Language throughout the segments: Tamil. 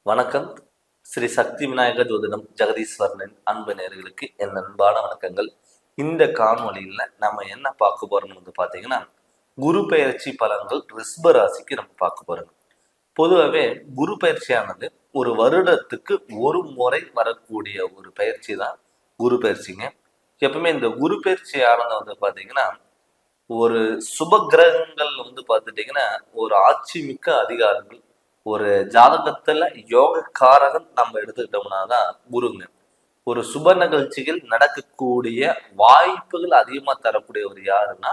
வணக்கம். ஸ்ரீ சக்தி விநாயகர் ஜோதிடம் ஜெகதீஸ்வரனின் அன்பு நேயர்களுக்கு என் அன்பான வணக்கங்கள். இந்த காணொலியில் நம்ம என்ன பார்க்க போறோம்னு பார்த்தீங்கன்னா, குரு பெயர்ச்சி பலன்கள் ரிஷப ராசிக்கு நம்ம பார்க்க போறோம். பொதுவாகவே குரு பயிற்சியானது ஒரு வருடத்துக்கு ஒரு முறை வரக்கூடிய ஒரு பயிற்சி தான் குரு பயிற்சிங்க. எப்பவுமே இந்த குரு பயிற்சி ஆனது பார்த்தீங்கன்னா, ஒரு சுப கிரகங்கள் பார்த்துட்டீங்கன்னா ஒரு ஆட்சி மிக்க அதிகாரங்கள், ஒரு ஜாதகத்துல யோக காரகம் நம்ம எடுத்துக்கிட்டோம்னா தான் குருங்க. ஒரு சுப நிகழ்ச்சிகள் நடக்கக்கூடிய வாய்ப்புகள் அதிகமா தரக்கூடியவர் யாருன்னா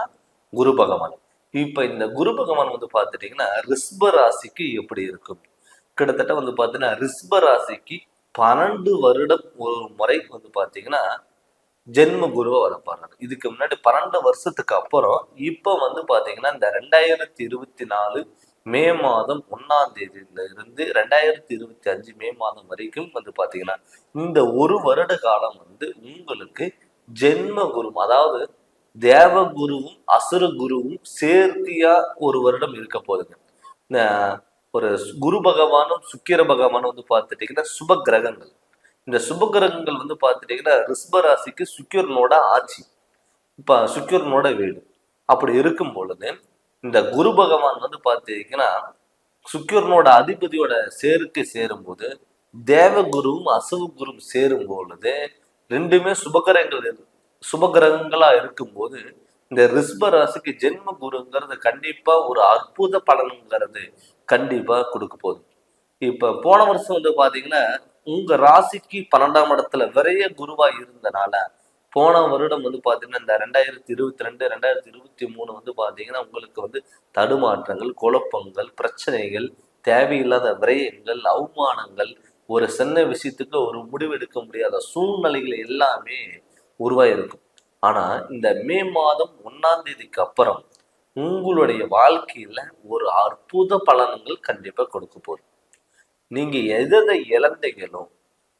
குரு பகவான். இப்ப இந்த குரு பகவான் பார்த்துட்டீங்கன்னா ரிஷப ராசிக்கு எப்படி இருக்கும்? கிட்டத்தட்ட பாத்தீங்கன்னா ரிஷப ராசிக்கு 12 வருடம் ஒரு முறை பாத்தீங்கன்னா ஜென்ம குருவை வரப்பாரு. இதுக்கு முன்னாடி 12 வருஷத்துக்கு அப்புறம் இப்ப பாத்தீங்கன்னா இந்த 2024 மே மாதம் 1ஆம் தேதியில இருந்து 2025 மே மாதம் வரைக்கும் பாத்தீங்கன்னா இந்த ஒரு வருட காலம் உங்களுக்கு ஜென்ம குரு, அதாவது தேவகுருவும் அசுர குருவும் சேர்த்தியா ஒரு வருடம் இருக்க போகுதுங்க. ஒரு குரு பகவானும் சுக்கிர பகவானும் பார்த்துட்டீங்கன்னா சுப கிரகங்கள். இந்த சுப கிரகங்கள் பார்த்துட்டீங்கன்னா ரிஷப ராசிக்கு சுக்கிரனோட ஆட்சி, இப்ப சுக்கிரனோட வீடு. அப்படி இருக்கும் பொழுது இந்த குரு பகவான் பார்த்தீங்கன்னா சுக்கிரனோட அதிபதியோட சேர்க்கை சேரும்போது தேவகுருவும் அசுவ குருவும் சேரும் பொழுது ரெண்டுமே சுபகிரகங்களா இருக்கும்போது இந்த ரிஷப ராசிக்கு ஜென்ம குருங்கிறது கண்டிப்பா ஒரு அற்புத பலனுங்கிறது கண்டிப்பா கொடுக்க போகுது. இப்ப போன வருஷம் பாத்தீங்கன்னா உங்க ராசிக்கு 12ஆம் இடத்துல விரைய குருவா இருந்தனால போன வருடம் பாத்தீங்கன்னா இந்த 2022 2023 பாத்தீங்கன்னா உங்களுக்கு தடுமாற்றங்கள், குழப்பங்கள், பிரச்சனைகள், தேவையில்லாத விரயங்கள், அவமானங்கள், ஒரு சின்ன விஷயத்துக்கு ஒரு முடிவெடுக்க முடியாத சூழ்நிலைகள் எல்லாமே உருவாயிருக்கும். ஆனா இந்த மே மாதம் 1ஆம் தேதிக்கு அப்புறம் உங்களுடைய வாழ்க்கையில ஒரு அற்புத பலன்கள் கண்டிப்பா கொடுக்க போகுது. நீங்க எதை இழந்தீங்களோ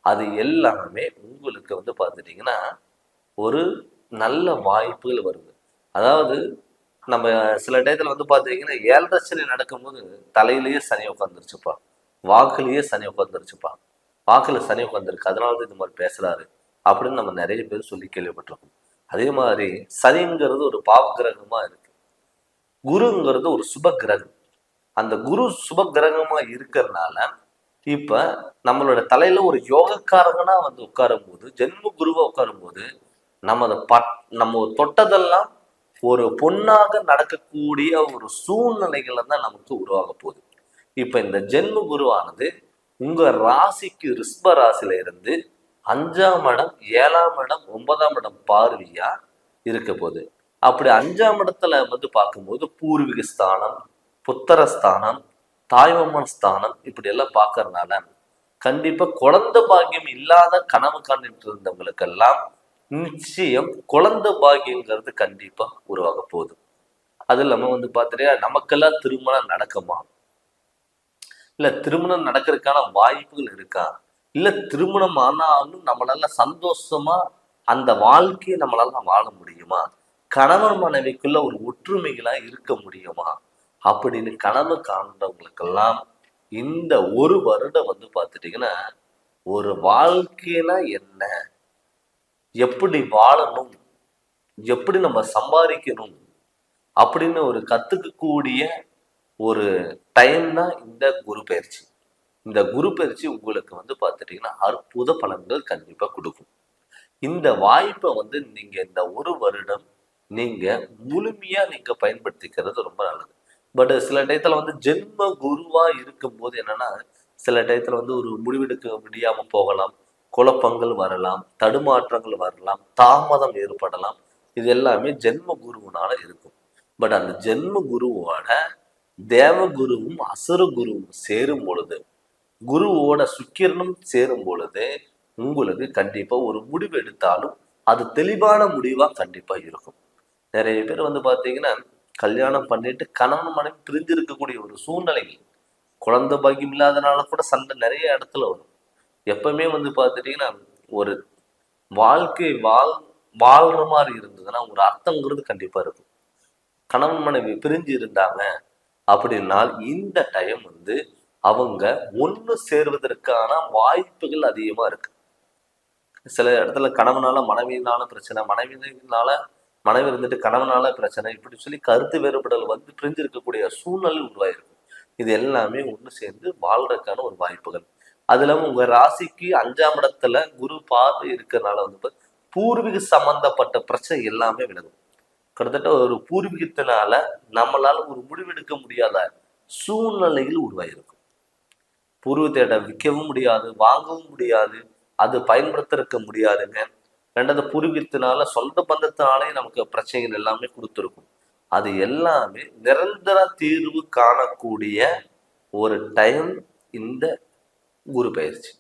அது எல்லாமே உங்களுக்கு பார்த்துட்டீங்கன்னா ஒரு நல்ல வாய்ப்புகள் வருது. அதாவது நம்ம சில டயத்துல பார்த்தீங்கன்னா 7.5 சனி நடக்கும்போது தலையிலேயே சனி உட்காந்துருச்சுப்பா, வாக்குலயே சனி உட்காந்துருச்சுப்பா, வாக்குல சனி உட்காந்துருக்கு, அதனாலதான் இந்த மாதிரி பேசுறாரு அப்படின்னு நம்ம நிறைய பேர் சொல்லி கேள்விப்பட்டிருக்கோம். அதே மாதிரி சனிங்கிறது ஒரு பாவ கிரகமா இருக்கு, குருங்கிறது ஒரு சுப கிரகம். அந்த குரு சுப கிரகமா இருக்கிறதுனால இப்ப நம்மளோட தலையில ஒரு யோகக்காரகனா உட்காரும் போது, ஜென்ம குருவா உட்காரும் போது நம்ம தொட்டதெல்லாம் ஒரு பொன்னாக நடக்கக்கூடிய ஒரு சூழ்நிலைகள்ல தான் நமக்கு உருவாக போகுது. இப்ப இந்த ஜென்ம குருவானது உங்க ராசிக்கு ரிஷப ராசியில இருந்து 5ஆம் இடம், 7ஆம் இடம், 9ஆம் இடம் பார்வையா இருக்க போகுது. அப்படி 5ஆம் இடத்துல பார்க்கும்போது பூர்வீக ஸ்தானம், புத்தரஸ்தானம், தாய்மாமன் ஸ்தானம் இப்படி எல்லாம் பார்க்கறதுனால கண்டிப்பா குழந்தை பாக்கியம் இல்லாத கனவு காண்டுட்டு இருந்தவங்களுக்கெல்லாம் நிச்சயம் குழந்தை பாக்கியங்கிறது கண்டிப்பா உருவாக போகுது. அது இல்லாம பாத்துட்டா நமக்கெல்லாம் திருமணம் நடக்குமா, இல்ல திருமணம் நடக்கிறதுக்கான வாய்ப்புகள் இருக்கா, இல்ல திருமணம் ஆனாலும் நம்மளால சந்தோஷமா அந்த வாழ்க்கையை நம்மளால வாழ முடியுமா, கணவன் மனைவிக்குள்ள ஒரு ஒற்றுமைகளா இருக்க முடியுமா அப்படின்னு கனவு காண்றவங்களுக்கெல்லாம் இந்த ஒரு வருடம் பார்த்துட்டீங்கன்னா ஒரு வாழ்க்கைனா என்ன, எப்படி வாழணும், எப்படி நம்ம சம்பாதிக்கணும் அப்படின்னு ஒரு கத்துக்கக்கூடிய ஒரு டைம் தான் இந்த குரு பயிற்சி. இந்த குரு பயிற்சி உங்களுக்கு பார்த்துட்டீங்கன்னா அற்புத பலன்கள் கண்டிப்பா கொடுக்கும். இந்த வாய்ப்பை நீங்க இந்த ஒரு வருடம் நீங்க முழுமையா நீங்க பயன்படுத்திக்கிறது ரொம்ப நல்லது. பட் சில டயத்துல ஜென்ம குருவா இருக்கும் போது என்னன்னா சில டயத்துல ஒரு முடிவெடுக்க முடியாம போகலாம், குழப்பங்கள் வரலாம், தடுமாற்றங்கள் வரலாம், தாமதம் ஏற்படலாம். இது எல்லாமே ஜென்ம குருவுனால இருக்கும். பட் அந்த ஜென்ம குருவோட தேவகுருவும் அசுர குருவும் சேரும் பொழுது, குருவோட சுக்கிரனும் சேரும் பொழுது உங்களுக்கு கண்டிப்பா ஒரு முடிவு எடுத்தாலும் அது தெளிவான முடிவா கண்டிப்பா இருக்கும். நிறைய பேர் பாத்தீங்கன்னா கல்யாணம் பண்ணிட்டு கணவன் மனைவி பிரிஞ்சு இருக்கக்கூடிய ஒரு சூழ்நிலைகள், குழந்தை பாக்கியம் இல்லாதனால கூட சண்டை நிறைய இடத்துல வரும். எப்பவுமே பார்த்துட்டீங்கன்னா ஒரு வாழ்க்கை வாழ்ற மாதிரி இருந்ததுன்னா ஒரு அர்த்தங்கிறது கண்டிப்பா இருக்கும். கணவன் மனைவி பிரிஞ்சு இருந்தாங்க அப்படின்னா இந்த டைம் அவங்க ஒண்ணு சேர்வதற்கான வாய்ப்புகள் அதிகமா இருக்கு. சில இடத்துல கணவனால மனைவியினால பிரச்சனை, மனைவியினால மனைவி இருந்துட்டு கணவனால பிரச்சனை, இப்படி சொல்லி கருத்து வேறுபாடுகள் வந்து பிரிஞ்சு இருக்கக்கூடிய சூழ்நிலை உருவாயிருக்கு. இது எல்லாமே ஒண்ணு சேர்ந்து வாழ்றதுக்கான ஒரு வாய்ப்புகள். அது இல்லாம உங்க ராசிக்கு 5ஆம் இடத்துல குரு பார்வை இருக்கிறதுனால வந்து பூர்வீக சம்பந்தப்பட்ட பிரச்சனை எல்லாமே விலகும். கிட்டத்தட்ட ஒரு பூர்வீகத்தினால நம்மளால ஒரு முடிவெடுக்க முடியாத சூழ்நிலைகள் உருவாயிருக்கும். பூர்வீகத்தை விற்கவும் முடியாது, வாங்கவும் முடியாது, அது பயன்படுத்திருக்க முடியாதுங்க. ரெண்டாவது பூர்வீகத்தினால சொந்த பந்தத்தினாலே நமக்கு பிரச்சனைகள் எல்லாமே கொடுத்துருக்கும். அது எல்லாமே நிரந்தர தீர்வு காணக்கூடிய ஒரு டைம் இந்த குரு பயிற்சி.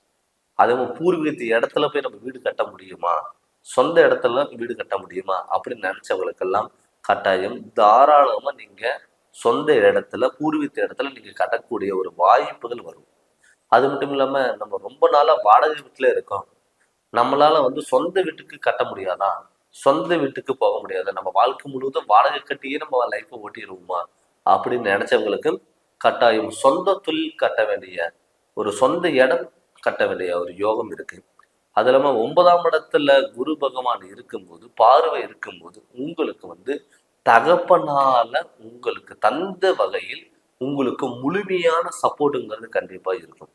அதே மாதிரி பூர்வீகத்து இடத்துல போய் நம்ம வீடு கட்ட முடியுமா, சொந்த இடத்துல வீடு கட்ட முடியுமா அப்படின்னு நினைச்சவங்களுக்கெல்லாம் கட்டாயம் தாராளமா நீங்க சொந்த இடத்துல பூர்வீக இடத்துல நீங்க கட்டக்கூடிய ஒரு வாய்ப்புகள் வரும். அது மட்டும் இல்லாம நம்ம ரொம்ப நாளா வாடகை வீட்டுல இருக்கோம், நம்மளால வந்து சொந்த வீட்டுக்கு கட்ட முடியாதா, சொந்த வீட்டுக்கு போக முடியாதா, நம்ம வாழ்க்கை முழுவதும் வாடகை கட்டியே நம்ம லைஃப்பை ஓட்டிடுவோமா அப்படின்னு நினைச்சவங்களுக்கு கட்டாயம் சொந்த தொழில் கட்ட வேண்டிய ஒரு சொந்த இடம் கட்ட வேண்டிய ஒரு யோகம் இருக்கு. அது இல்லாம 9ஆம் இடத்துல குரு பகவான் இருக்கும்போது, பார்வை இருக்கும்போது உங்களுக்கு வந்து தகப்பனால உங்களுக்கு தந்த வகையில் உங்களுக்கு முழுமையான சப்போர்ட்டுங்கிறது கண்டிப்பா இருக்கும்.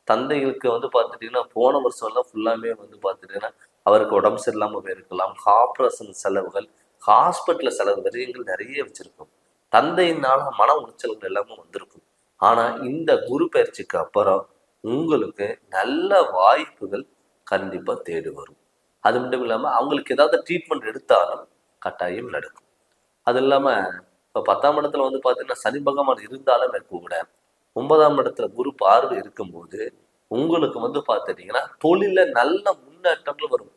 தந்தைகளுக்கு வந்து பார்த்துட்டீங்கன்னா போன வருஷம் எல்லாம் ஃபுல்லாமே வந்து பார்த்துட்டீங்கன்னா அவருக்கு உடம்பு சரியில்லாமல் போயிருக்கலாம், ஆப்ரேஷன் செலவுகள், ஹாஸ்பிட்டல் செலவு விரயங்கள் நிறைய வச்சிருக்கும். தந்தையினால மன உளைச்சல்கள் எல்லாமே வந்திருக்கும். ஆனா இந்த குரு பயிற்சிக்கு அப்புறம் உங்களுக்கு நல்ல வாய்ப்புகள் கண்டிப்பா தேடி வரும். அது மட்டும் இல்லாம அவங்களுக்கு ஏதாவது ட்ரீட்மெண்ட் எடுத்தாலும் கட்டாயம் நடக்கும். அது இல்லாம இப்ப 10ஆம் இடத்துல வந்து பாத்தீங்கன்னா சனி பகவான் இருந்தாலும் கூட 9ஆம் இடத்துல குரு பார்வை இருக்கும்போது உங்களுக்கு வந்து பாத்துட்டீங்கன்னா தொழில நல்ல முன்னேற்றங்கள் வரும்.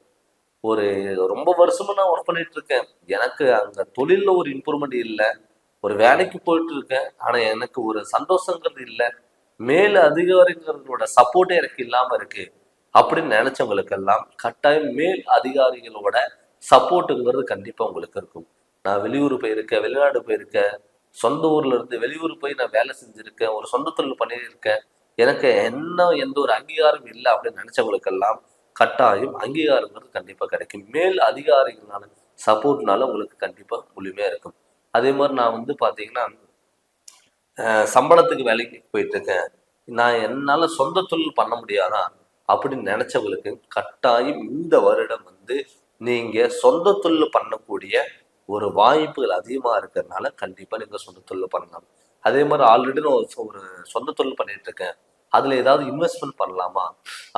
ஒரு ரொம்ப வருஷமா நான் ஒர்க் பண்ணிட்டு இருக்கேன், எனக்கு அங்க தொழில்ல ஒரு இம்ப்ரூவ்மெண்ட் இல்லை, ஒரு வேலைக்கு போயிட்டு இருக்கேன், ஆனா எனக்கு ஒரு சந்தோஷங்கிறது இல்லை, மேல அதிகாரிகளோட சப்போர்ட்டே எனக்கு இல்லாம இருக்கு அப்படின்னு நினைச்சவங்களுக்கெல்லாம் கட்டாயம் மேல் அதிகாரிகளோட சப்போர்ட்டுங்கிறது கண்டிப்பா உங்களுக்கு இருக்கும். நான் வெளியூர் போயிருக்கேன், வெளிநாடு போயிருக்கேன், சொந்த ஊர்ல இருந்து வெளியூர் போய் நான் வேலை செஞ்சிருக்கேன், ஒரு சொந்த தொழில் பண்ணியிருக்கேன், எனக்கு எந்த ஒரு அங்கீகாரம் இல்லை அப்படின்னு நினைச்சவங்களுக்கெல்லாம் கட்டாயம் அங்கீகாரங்கிறது கண்டிப்பா கிடைக்கும். மேல் அதிகாரிகளான சப்போர்ட்னால உங்களுக்கு கண்டிப்பா முழுமையா இருக்கும். அதே மாதிரி நான் வந்து பாத்தீங்கன்னா சம்பளத்துக்கு வேலைக்கு போயிட்டு இருக்கேன், நான் என்னால சொந்த தொழில் பண்ண முடியாதா அப்படின்னு நினைச்சவங்களுக்கு கட்டாயம் இந்த வருடம் வந்து நீங்க சொந்த தொழில் பண்ணக்கூடிய ஒரு வாய்ப்புகள் அதிகமா இருக்கிறதுனால கண்டிப்பா நீங்க சொந்த தொழில் பண்ணலாம். அதே மாதிரி ஆல்ரெடி நான் ஒரு சொந்த தொழில் பண்ணிட்டு இருக்கேன், அதுல ஏதாவது இன்வெஸ்ட்மெண்ட் பண்ணலாமா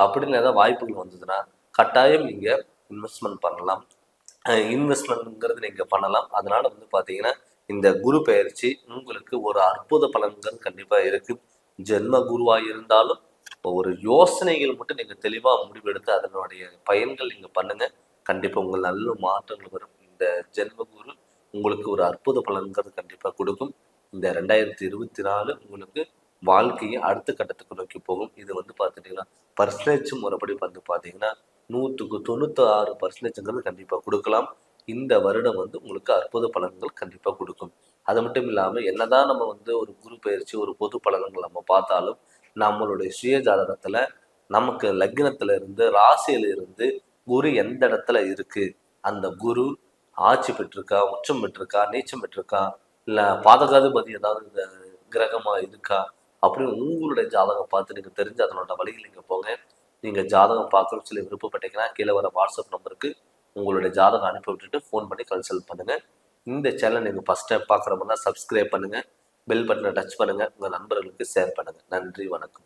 அப்படின்னு ஏதாவது வாய்ப்புகள் வந்ததுன்னா கட்டாயம் நீங்க இன்வெஸ்ட்மெண்ட் பண்ணலாம். இன்வெஸ்ட்மெண்ட்ங்கிறது நீங்க பண்ணலாம். அதனால வந்து பாத்தீங்கன்னா இந்த குரு பயிற்சி உங்களுக்கு ஒரு அற்புத பலன்கள் கண்டிப்பா இருக்கு. ஜென்ம குருவா இருந்தாலும் ஒரு யோசனைகள் மட்டும் நீங்க தெளிவா முடிவெடுத்து அதனுடைய பயன்கள் நீங்க பண்ணுங்க, கண்டிப்பா உங்களுக்கு நல்ல மாற்றங்கள் வரும். இந்த ஜென்ம குரு உங்களுக்கு ஒரு அற்புத பலன்கிறது கண்டிப்பா கொடுக்கும். இந்த 2024 உங்களுக்கு வாழ்க்கையை அடுத்த கட்டத்துக்கு நோக்கி போகும். இது வந்து பார்த்துட்டீங்கன்னா பர்சன்டேஜ் முறைப்படி வந்து பார்த்தீங்கன்னா 100க்கு 96% கண்டிப்பா கொடுக்கலாம். இந்த வருடம் வந்து உங்களுக்கு அற்புத பலன்கள் கண்டிப்பா கொடுக்கும். அது மட்டும் இல்லாம என்னதான் நம்ம வந்து ஒரு குரு பயிற்சி ஒரு பொது பலன்கள் நம்ம பார்த்தாலும் நம்மளுடைய சுய ஜாதகத்துல நமக்கு லக்னத்துல இருந்து ராசியில இருந்து குரு எந்த இடத்துல இருக்கு, அந்த குரு ஆட்சி பெற்றிருக்கா, உச்சம் பெற்றிருக்கா, நீச்சம் பெற்றிருக்கா, இல்ல பாதகாதிபதி ஏதாவது இந்த கிரகமா இருக்கா அப்படின்னு உங்களுடைய ஜாதகம் பார்த்து நீங்க தெரிஞ்சு அதனோட வழியில் நீங்க போங்க. நீங்க ஜாதகம் பார்க்கணும்னு சொல்லி விருப்பப்பட்டீங்கன்னா கீழே வர வாட்ஸ்அப் நம்பருக்கு உங்களுடைய ஜாதகம் அனுப்பி விட்டுட்டு ஃபோன் பண்ணி கன்சல்ட் பண்ணுங்க. இந்த சேனல் நீங்க ஃபர்ஸ்ட் டைம் பார்க்குற மாதிரி சப்ஸ்கிரைப் பண்ணுங்க, பெல் பட்டனை டச் பண்ணுங்க, உங்க நண்பர்களுக்கு ஷேர் பண்ணுங்க. நன்றி, வணக்கம்.